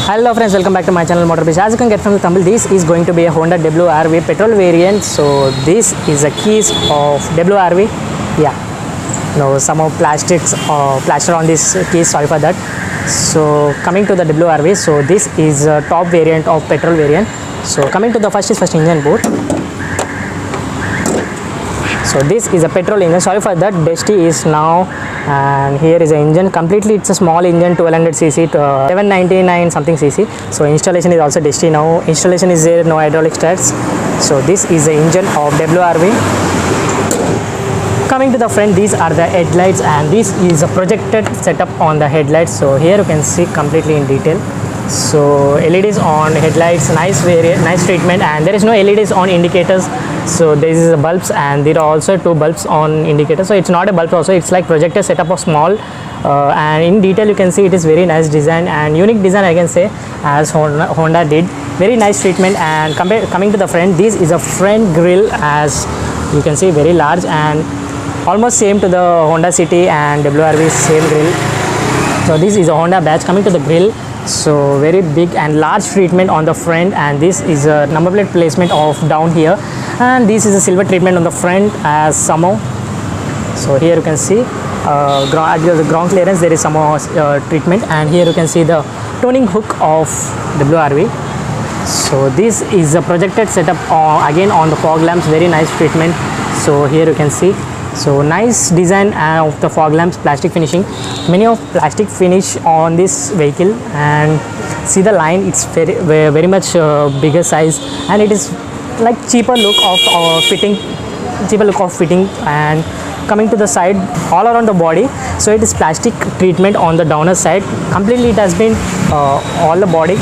Hello friends, welcome back to my channel Motor Biz. As you can get from the thumbnail, this is going to be a Honda WRV petrol variant. So this is a keys of WRV. Yeah, no, some of plastics plaster on this keys, sorry for that. So coming to the WRV, so this is a top variant of petrol variant. So coming to the first engine boot. So this is a petrol engine, sorry for that, Dusty is now, and here is the engine, completely it's a small engine, 1200cc to 799 something cc. So installation is also Dusty now, installation is there, no hydraulic starts. So this is the engine of WRV. Coming to the front, these are the headlights, and this is a projected setup on the headlights. So here you can see completely in detail. So LEDs on headlights, nice variant, nice treatment, and there is no LEDs on indicators. So this is a bulbs, and there are also two bulbs on indicator. So it's not a bulb also, it's like projector setup of small, and in detail you can see it is very nice design and unique design, I can say, as Honda did. Very nice treatment. And coming to the front, this is a front grille, as you can see, very large and almost same to the Honda City and WRV, same grille. So this is a Honda badge. Coming to the grille, so very big and large treatment on the front, and this is a number plate placement of down here, and this is a silver treatment on the front as somehow. So here you can see at the ground clearance there is some treatment, and here you can see the toning hook of WRV. So this is a projected setup again on the fog lamps, very nice treatment. So here you can see, so nice design of the fog lamps, plastic finishing, many of plastic finish on this vehicle, and see the line, it's very much bigger size, and it is like cheaper look of fitting. And coming to the side, all around the body, so it is plastic treatment on the downer side, completely it has been all the body.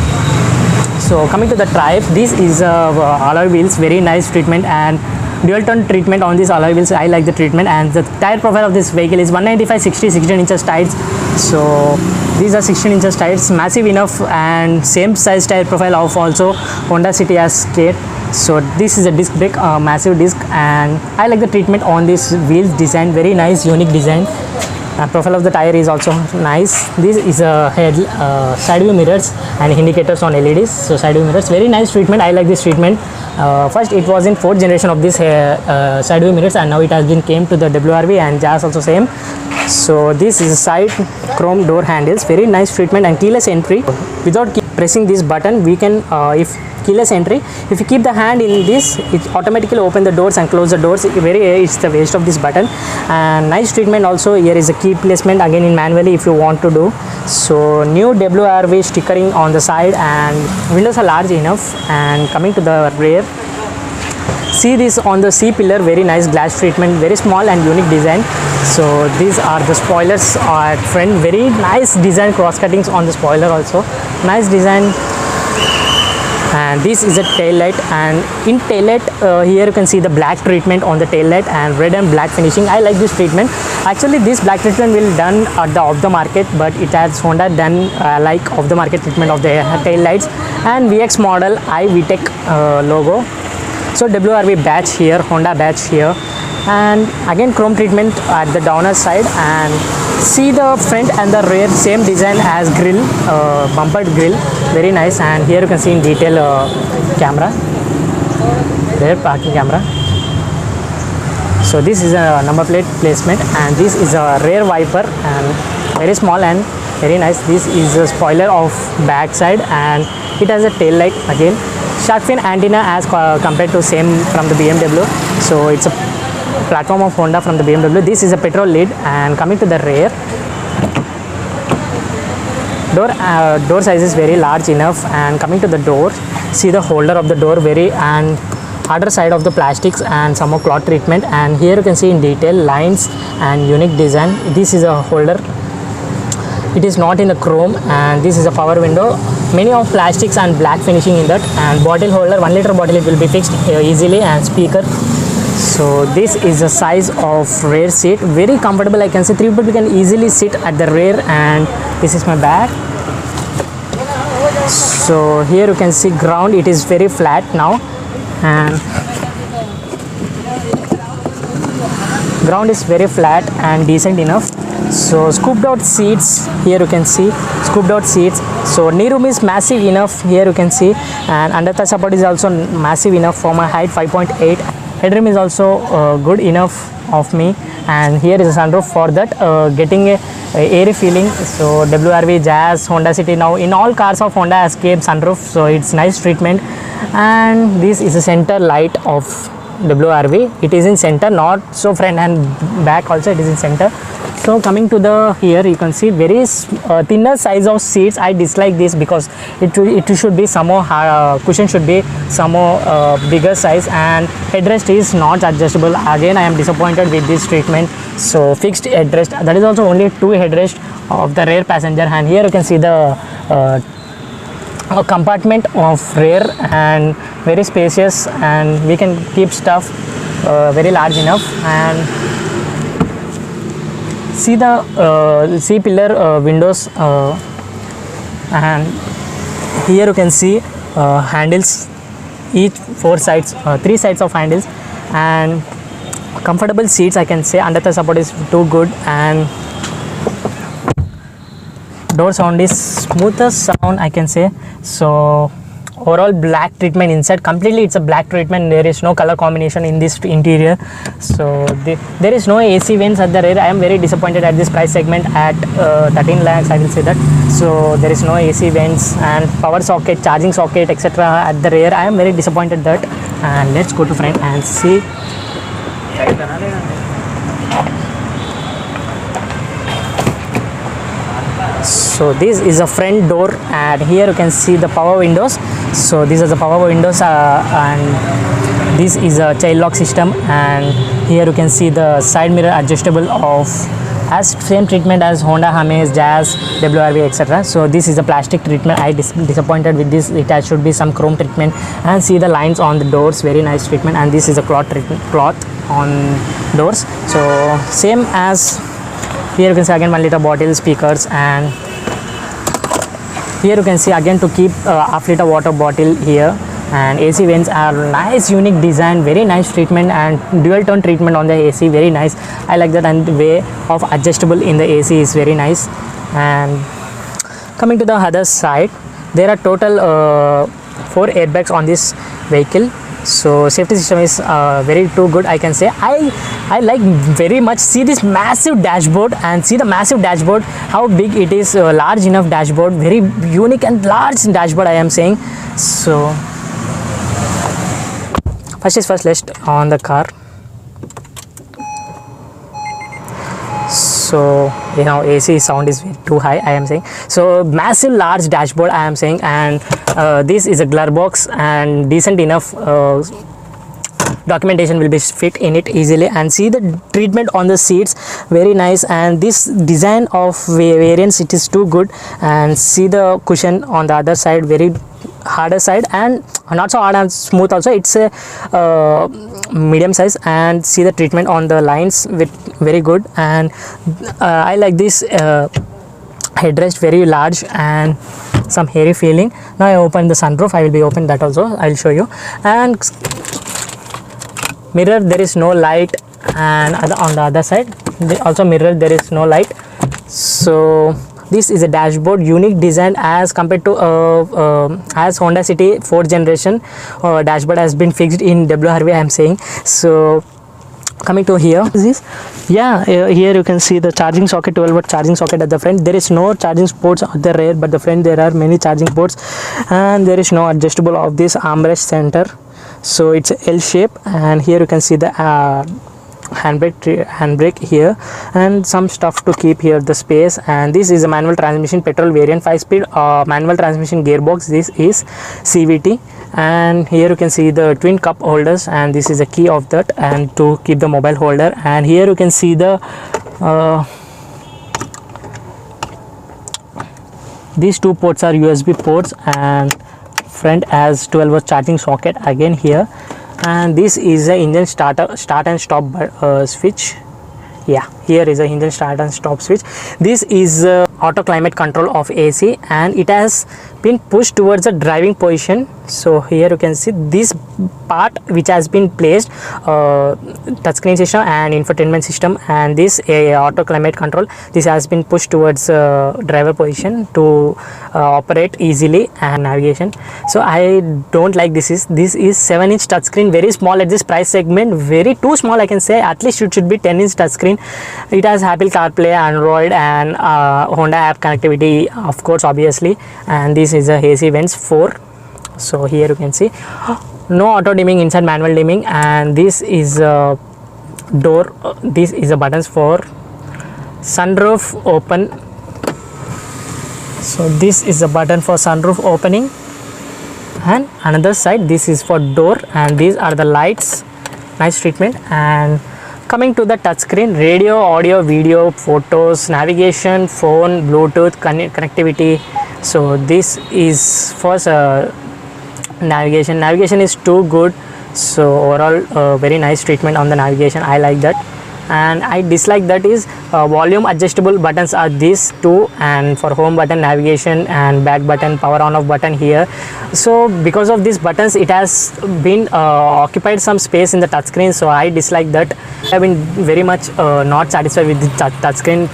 So coming to the drive, this is alloy wheels, very nice treatment and dual tone treatment on these alloy wheels. I like the treatment. And the tire profile of this vehicle is 195/60 16 inches tires. So these are 16 inches tires, massive enough, and same size tire profile of also Honda City has Skate. So this is a disc brake, massive disc, and I like the treatment on this wheels design, very nice unique design. Profile of the tire is also nice. This is a side view mirrors and indicators on LEDs. So side view mirrors, very nice treatment. I like this treatment. First it was in 4th generation of this side view mirrors, and now it has been came to the WRV and Jazz also same. So this is a side chrome door handles, very nice treatment, and keyless entry. Without pressing this button, we can if keyless entry, if you keep the hand in this, it automatically open the doors and close the doors. It's the waste of this button. And nice treatment also. Here is a key placement again in manually if you want to do. So new WRV stickering on the side, and windows are large enough. And coming to the rear, see this on the C pillar, very nice glass treatment, very small and unique design. So these are the spoilers at front, very nice design, cross cuttings on the spoiler also, nice design. And this is a tail light, and in tail light here you can see the black treatment on the tail light and red and black finishing. I like this treatment. Actually this black treatment will done at the off the market, but it has Honda done like off the market treatment of the tail lights. And VX model iVTEC logo. So WRV badge here, Honda badge here, and again chrome treatment at the downer side. And see the front and the rear, same design as grill, bumpered grill, very nice. And here you can see in detail camera, rear parking camera. So this is a number plate placement, and this is a rear wiper, and very small and very nice. This is a spoiler of back side, and it has a tail light again, shark fin antenna as compared to same from the BMW. So it's a platform of Honda from the BMW. This is a petrol lid. And coming to the rear, door size is very large enough. And coming to the door, see the holder of the door, very and harder side of the plastics and some more cloth treatment. And here you can see in detail lines and unique design. This is a holder, it is not in the chrome, and this is a power window, many of plastics and black finishing in that. And bottle holder, 1 liter bottle, it will be fixed easily, and speaker. So this is the size of rear seat, very comfortable. I can say 3 people can easily sit at the rear. And this is my back. So here you can see ground, it is very flat now, and ground is very flat and decent enough. So scooped out seats, here you can see scooped out seats. So knee room is massive enough, here you can see, and under the support is also massive enough for my height, 5.8. Headroom is also good enough of me, and here is a sunroof for that, getting a airy feeling. So WRV, Jazz, Honda City, now in all cars of Honda Escape sunroof, so it's nice treatment. And this is a center light of WRV. It is in center, not so front and back also, it is in center. So coming to the here, you can see very thinner size of seats. I dislike this because it should be some more cushion should be some more bigger size, and headrest is not adjustable. Again, I am disappointed with this treatment. So fixed headrest, that is also only 2 headrest of the rear passenger. And here you can see the compartment of rear, and very spacious, and we can keep stuff very large enough. And see the C pillar windows, and here you can see handles, each 4 sides, 3 sides of handles, and comfortable seats, I can say. Under the support is too good, and door sound is smoothest sound, I can say. So overall black treatment inside, completely it's a black treatment. There is no color combination in this interior. So there is no AC vents at the rear. I am very disappointed at this price segment at 13 lakhs, I will say that. So there is no AC vents and power socket, charging socket, etc. at the rear. I am very disappointed that. And let's go to front and see. So this is a front door, and here you can see the power windows. So these are the power windows, and this is a child lock system, and here you can see the side mirror adjustable of as same treatment as Honda Amaze, Jazz, WRV, etc. So this is a plastic treatment. I disappointed with this. It should be some chrome treatment, and see the lines on the doors, very nice treatment. And this is a cloth treatment, cloth on doors. So same as here you can see again 1 liter bottle, speakers, and here you can see again to keep half liter water bottle here. And AC vents are nice, unique design, very nice treatment, and dual tone treatment on the AC, very nice. I like that, and the way of adjustable in the AC is very nice. And coming to the other side, there are total 4 airbags on this vehicle. So safety system is very too good, I can say. I like very much. See this massive dashboard, and see the massive dashboard, how big it is, large enough dashboard, very unique and large dashboard, I am saying. So first let's on the car. So you know, AC sound is too high, I am saying. So massive large dashboard, I am saying. And this is a glove box, and decent enough documentation will be fit in it easily. And see the treatment on the seats, very nice. And this design of variants, it is too good. And see the cushion on the other side, very harder side, and not so hard and smooth also, it's a medium size. And see the treatment on the lines, with very good. And I like this headrest, very large and some hairy feeling. Now I open the sunroof, I will be open that also, I will show you. And mirror, there is no light, and on the other side also mirror, there is no light. So this is a dashboard, unique design as compared to as Honda City 4th generation dashboard has been fixed in WRV, I am saying. So coming to here, here you can see the charging socket, 12-volt charging socket at the front. There is no charging ports at the rear, but the front there are many charging ports. And there is no adjustable of this armrest center, so it's a L shape. And here you can see the handbrake here, and some stuff to keep here the space. And this is a manual transmission, petrol variant, 5-speed manual transmission gearbox. This is CVT. And here you can see the twin cup holders, and this is a key of that, and to keep the mobile holder. And here you can see the these 2 ports are USB ports, and front has 12-volt charging socket again here. And this is a engine start and stop switch. Here is a engine start and stop switch. This is auto climate control of AC, and it has been pushed towards the driving position. So here you can see this part which has been placed, touchscreen system and infotainment system, and this auto climate control, this has been pushed towards driver position to operate easily and navigation. So I don't like this is 7-inch touchscreen, very small at this price segment, very too small I can say. At least it should be 10-inch touchscreen. It has Apple CarPlay, Android and Honda app connectivity, of course, obviously. And this is a AC vents 4. So here you can see no auto dimming, inside manual dimming, and this is a door, this is a buttons for sunroof open. So this is a button for sunroof opening, and another side this is for door, and these are the lights. Nice treatment. And coming to the touchscreen, radio, audio, video, photos, navigation, phone, Bluetooth connectivity. So this is for navigation is too good. So overall very nice treatment on the navigation, I like that. And I dislike that is volume adjustable buttons are these two, and for home button, navigation and back button, power on off button here. So because of these buttons it has been occupied some space in the touchscreen, so I dislike that. I have been very much not satisfied with the touchscreen,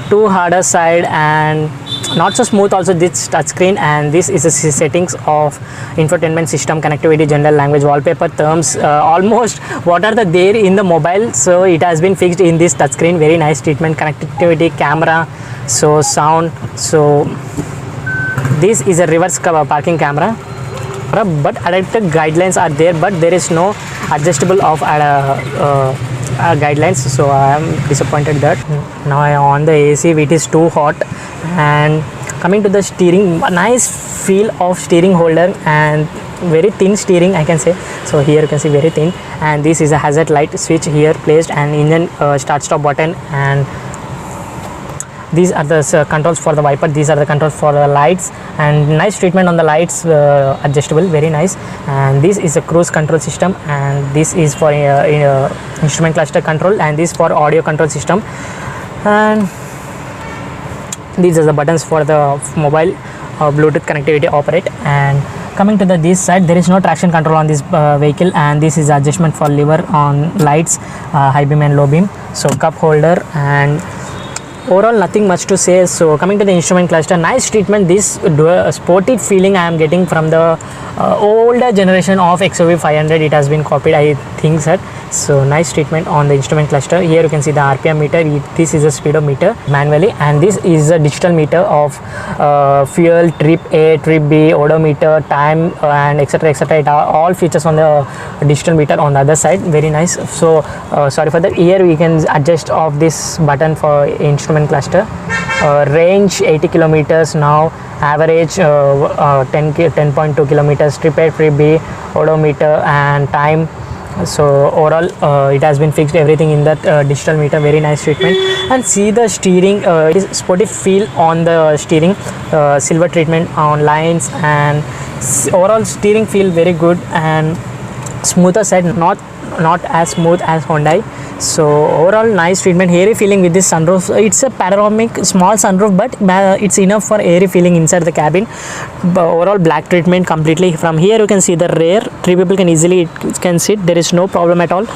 too harder side and not so smooth also this touchscreen. And this is the settings of infotainment system, connectivity, general language, wallpaper, terms, almost what are there in the mobile, so it has been fixed in this touchscreen. Very nice treatment. Connectivity, camera, so sound. So this is a reverse parking camera, but adaptive guidelines are there, but there is no adjustable of guidelines, so I am disappointed that. Now I am on the AC, it is too hot. And coming to the steering, nice feel of steering holder and very thin steering I can say. So here you can see very thin, and this is a hazard light switch here placed, and engine start stop button, and these are the controls for the wiper, these are the controls for the lights, and nice treatment on the lights, adjustable, very nice. And this is a cruise control system, and this is for instrument cluster control, and this for audio control system. And these are the buttons for the mobile Bluetooth connectivity operate. And coming to this side, there is no traction control on this vehicle, and this is adjustment for lever on lights, high beam and low beam. So cup holder, and overall nothing much to say. So coming to the instrument cluster, nice treatment. This sporty feeling I am getting from the older generation of XUV 500, it has been copied I think that. So nice treatment on the instrument cluster. Here you can see the RPM meter, this is a speedometer manually, and this is a digital meter of fuel, trip A, trip B, odometer, time, and etc etc. It are all features on the digital meter on the other side. Very nice. So sorry for that. Here we can adjust of this button for instrument cluster. Range 80 kilometers now, average 10.2 kilometers, trip A, trip B, odometer and time. So overall it has been fixed everything in that digital meter. Very nice treatment. And see the steering, it is sporty feel on the steering, silver treatment on lines, and overall steering feel very good and smoother side, not as smooth as Hyundai. So overall nice treatment, airy feeling with this sunroof. It's a panoramic small sunroof, but it's enough for airy feeling inside the cabin. But overall black treatment completely. From here you can see the rear, 3 people can easily sit, there is no problem at all.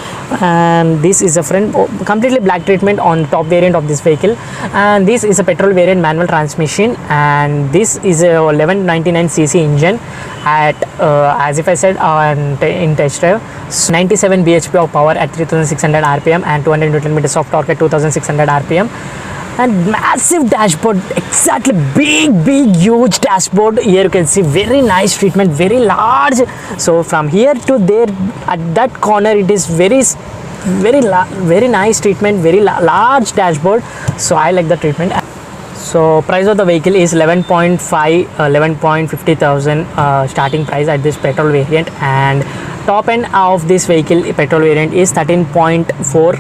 And this is a front, completely black treatment on top variant of this vehicle. And this is a petrol variant manual transmission, and this is a 1199cc engine at as if I said in test drive, 97 bhp of power at 3600 rpm and 200 newton meters of torque at 2600 rpm. And massive dashboard, exactly, big huge dashboard. Here you can see very nice treatment, very large. So from here to there at that corner it is very nice treatment, very large dashboard. So I like the treatment. So price of the vehicle is 11.50 thousand starting price at this petrol variant, and top end of this vehicle petrol variant is 13.4.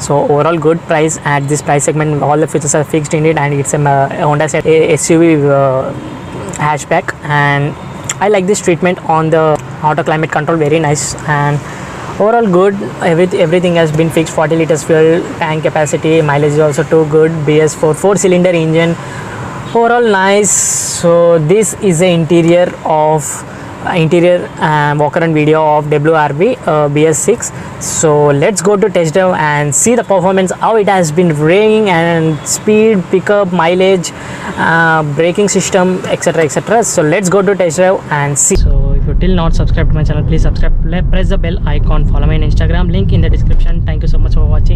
So overall good price at this price segment. All the features are fixed in it, and it's a Honda SUV hatchback. And I like this treatment on the auto climate control, very nice. And overall good, everything has been fixed. 40 liters fuel tank capacity, mileage is also too good. BS4 4-cylinder engine, Overall nice. So this is the interior walk around video of WRV BS6. So let's go to test drive and see the performance, how it has been bringing, and speed, pickup, mileage, braking system, etc. So let's go to test drive and see. So if you still not subscribed to my channel, please subscribe, press the bell icon, follow me on Instagram, link in the description. Thank you so much for watching.